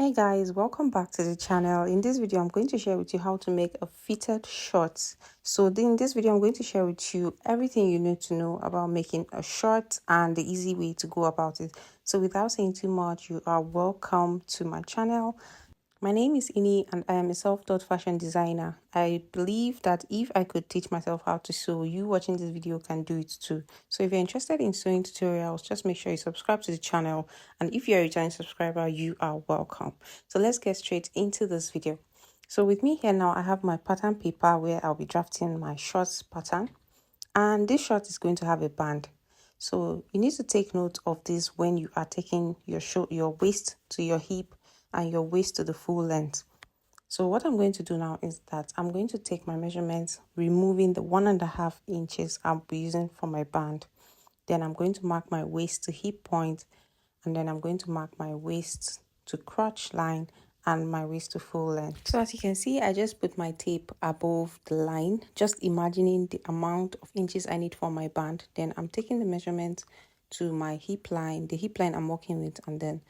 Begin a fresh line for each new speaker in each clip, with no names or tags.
Hey guys, welcome back to the channel. In this video, I'm going to share with you how to make a fitted short. So in this video, I'm going to share with you everything you need to know about making a short and the easy way to go about it. So without saying too much, you are welcome to my channel. My name is Ini and I am a self-taught fashion designer. I believe that if I could teach myself how to sew, you watching this video can do it too. So if you're interested in sewing tutorials, just make sure you subscribe to the channel. And if you're a returning subscriber, you are welcome. So let's get straight into this video. So with me here now, I have my pattern paper where I'll be drafting my short pattern. And this short is going to have a band. So you need to take note of this when you are taking your waist to your hip and your waist to the full length. So what I'm going to do now is that I'm going to take my measurements, removing the 1.5 inches I'll be using for my band. Then I'm going to mark my waist to hip point, and then I'm going to mark my waist to crotch line and my waist to full length. So as you can see, I just put my tape above the line, just imagining the amount of inches I need for my band. Then I'm taking the measurement to my hip line, the hip line I'm working with, and then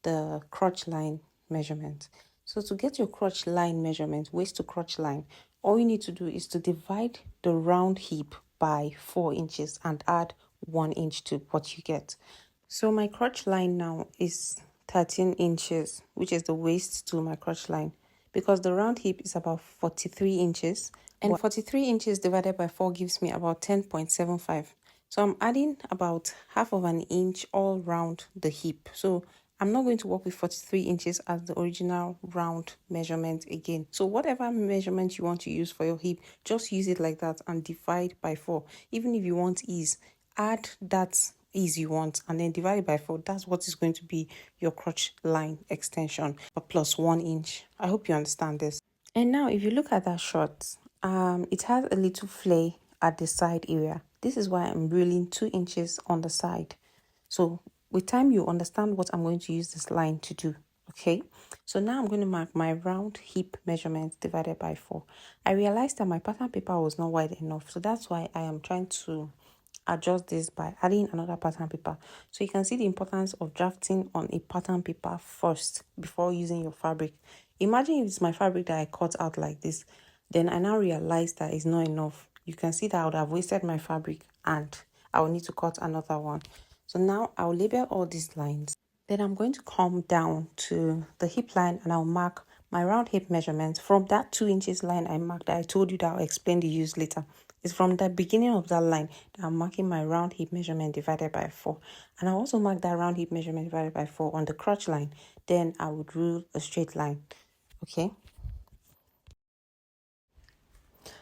the crotch line measurement. So to get your crotch line measurement, waist to crotch line, all you need to do is to divide the round hip by 4 inches and add 1 inch to what you get. So my crotch line now is 13 inches, which is the waist to my crotch line, because the round hip is about 43 inches, and 43 inches divided by 4 gives me about 10.75. So I'm adding about half of an inch all round the hip. So I'm not going to work with 43 inches as the original round measurement again. So whatever measurement you want to use for your hip, just use it like that and divide by 4. Even if you want ease, add that ease you want and then divide it by 4. That's what is going to be your crotch line extension, but plus 1 inch. I hope you understand this. And now if you look at that short, it has a little flare at the side area. This is why I'm rolling 2 inches on the side. So with time, you understand what I'm going to use this line to do. Okay, so now I'm going to mark my round hip measurement divided by 4. I realized that my pattern paper was not wide enough, so that's why I am trying to adjust this by adding another pattern paper. So you can see the importance of drafting on a pattern paper first before using your fabric. Imagine if it's my fabric that I cut out like this, then I now realize that it's not enough. You can see that I would have wasted my fabric and I will need to cut another one. So now I'll label all these lines. Then I'm going to come down to the hip line and I'll mark my round hip measurement from that 2 inches line I marked that I told you that I'll explain the use later. It's from the beginning of that line that I'm marking my round hip measurement divided by 4. And I also mark that round hip measurement divided by 4 on the crotch line. Then I would rule a straight line. Okay.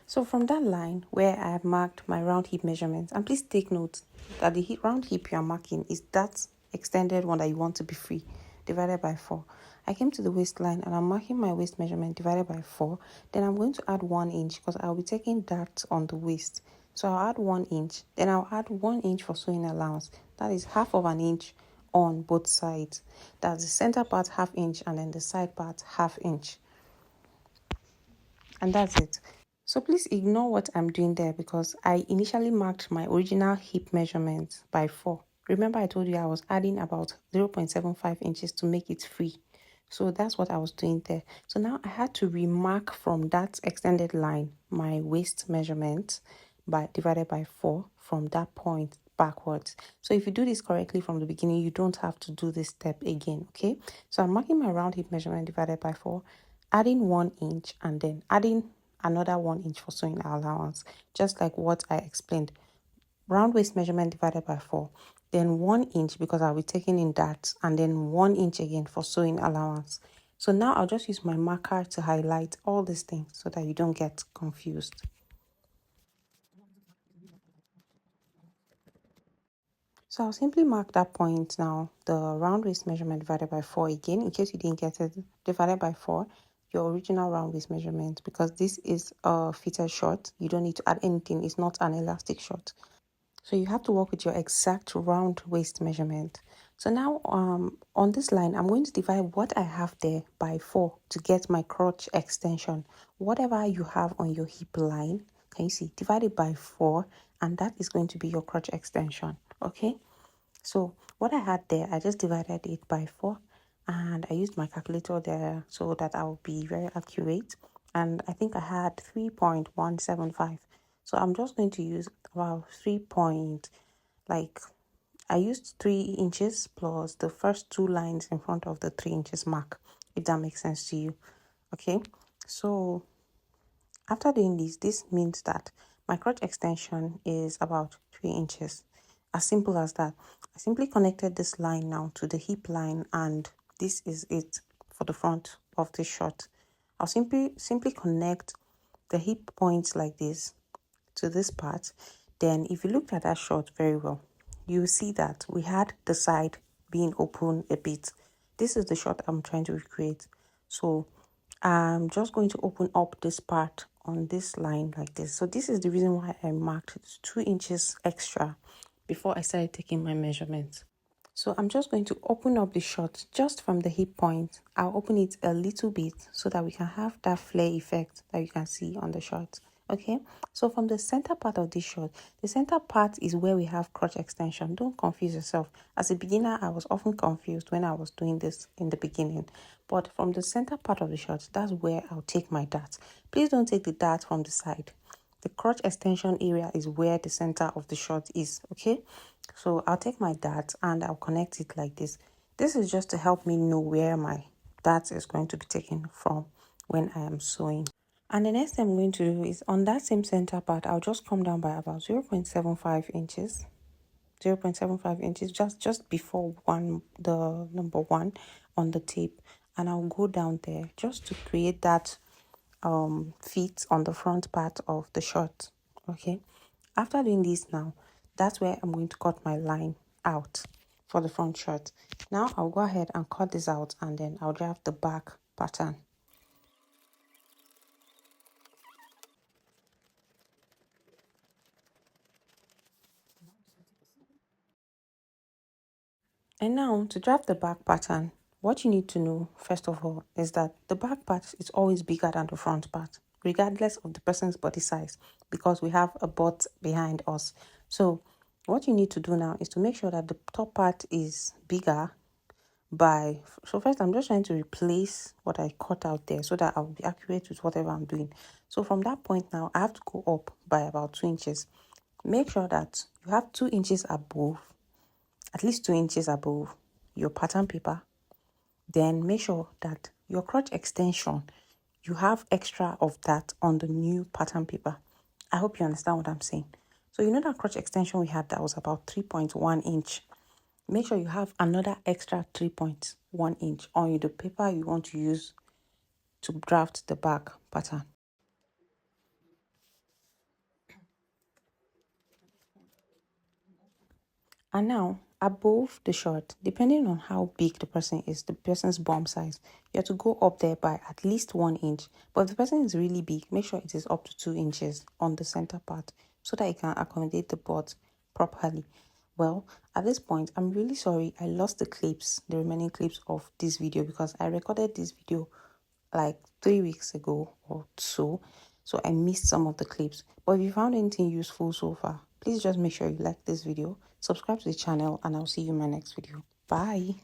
So from that line where I have marked my round hip measurement, and please take note that the round hip you are marking is that extended one that you want to be free, divided by 4. I came to the waistline and I'm marking my waist measurement divided by 4. Then I'm going to add 1 inch because I'll be taking that on the waist. So I'll add 1 inch. Then I'll add 1 inch for sewing allowance. That is half of an inch on both sides. That's the center part ½ inch and then the side part ½ inch. And that's it. So please ignore what I'm doing there because I initially marked my original hip measurement by 4. Remember I told you I was adding about 0.75 inches to make it free. So that's what I was doing there. So now I had to remark from that extended line my waist measurement divided by 4 from that point backwards. So if you do this correctly from the beginning, you don't have to do this step again, okay? So I'm marking my round hip measurement divided by 4, adding 1 inch and then adding another 1 inch for sewing allowance, just like what I explained. Round waist measurement divided by 4, then 1 inch because I'll be taking in that, and then 1 inch again for sewing allowance. So now I'll just use my marker to highlight all these things so that you don't get confused. So I'll simply mark that point now, the round waist measurement divided by 4 again, in case you didn't get it, divided by 4, your original round waist measurement, because this is a fitted short. You don't need to add anything. It's not an elastic short. So you have to work with your exact round waist measurement. So now on this line, I'm going to divide what I have there by 4 to get my crotch extension. Whatever you have on your hip line, can you see? Divide it by 4 and that is going to be your crotch extension. Okay. So what I had there, I just divided it by 4 and I used my calculator there so that I will be very accurate. And I think I had 3.175. So I'm just going to use about 3 point, like I used 3 inches plus the first 2 lines in front of the 3 inches mark, if that makes sense to you. Okay, so after doing this means that my crotch extension is about 3 inches. As simple as that. I simply connected this line now to the hip line, and this is it for the front of the short. I'll simply connect the hip points like this to this part. Then if you look at that short very well, you will see that we had the side being open a bit. This is the shot I'm trying to recreate. So I'm just going to open up this part on this line like this. So this is the reason why I marked 2 inches extra before I started taking my measurements. So I'm just going to open up the shot just from the hip point. I'll open it a little bit so that we can have that flare effect that you can see on the shot. Okay, so from the center part of this shot, the center part is where we have crotch extension. Don't confuse yourself. As a beginner, I was often confused when I was doing this in the beginning. But from the center part of the shot, that's where I'll take my dart. Please don't take the dart from the side. The crotch extension area is where the center of the shot is. Okay, so I'll take my dart and I'll connect it like this. This is just to help me know where my dart is going to be taken from when I am sewing. And the next thing I'm going to do is on that same center part, I'll just come down by about 0.75 inches. 0.75 inches, just before the number 1 on the tape, and I'll go down there just to create that feet on the front part of the short. Okay, after doing this now, that's where I'm going to cut my line out for the front short. Now I'll go ahead and cut this out, and then I'll draft the back pattern. And now to draft the back pattern, what you need to know first of all is that the back part is always bigger than the front part, regardless of the person's body size, because we have a butt behind us. So what you need to do now is to make sure that the top part is bigger by, so first I'm just trying to replace what I cut out there so that I'll be accurate with whatever I'm doing. So from that point now, I have to go up by about 2 inches. Make sure that you have 2 inches above, at least 2 inches above your pattern paper. Then make sure that your crotch extension, you have extra of that on the new pattern paper. I hope you understand what I'm saying. So you know that crotch extension we had that was about 3.1 inch. Make sure you have another extra 3.1 inch on the paper you want to use to draft the back pattern. And now, above the short, depending on how big the person is, the person's bum size, you have to go up there by at least 1 inch. But if the person is really big, make sure it is up to 2 inches on the center part so that it can accommodate the butt properly. Well, at this point, I'm really sorry I lost the remaining clips of this video, because I recorded this video like 3 weeks ago or so I missed some of the clips. But if you found anything useful so far, please just make sure you like this video, subscribe to the channel, and I'll see you in my next video. Bye.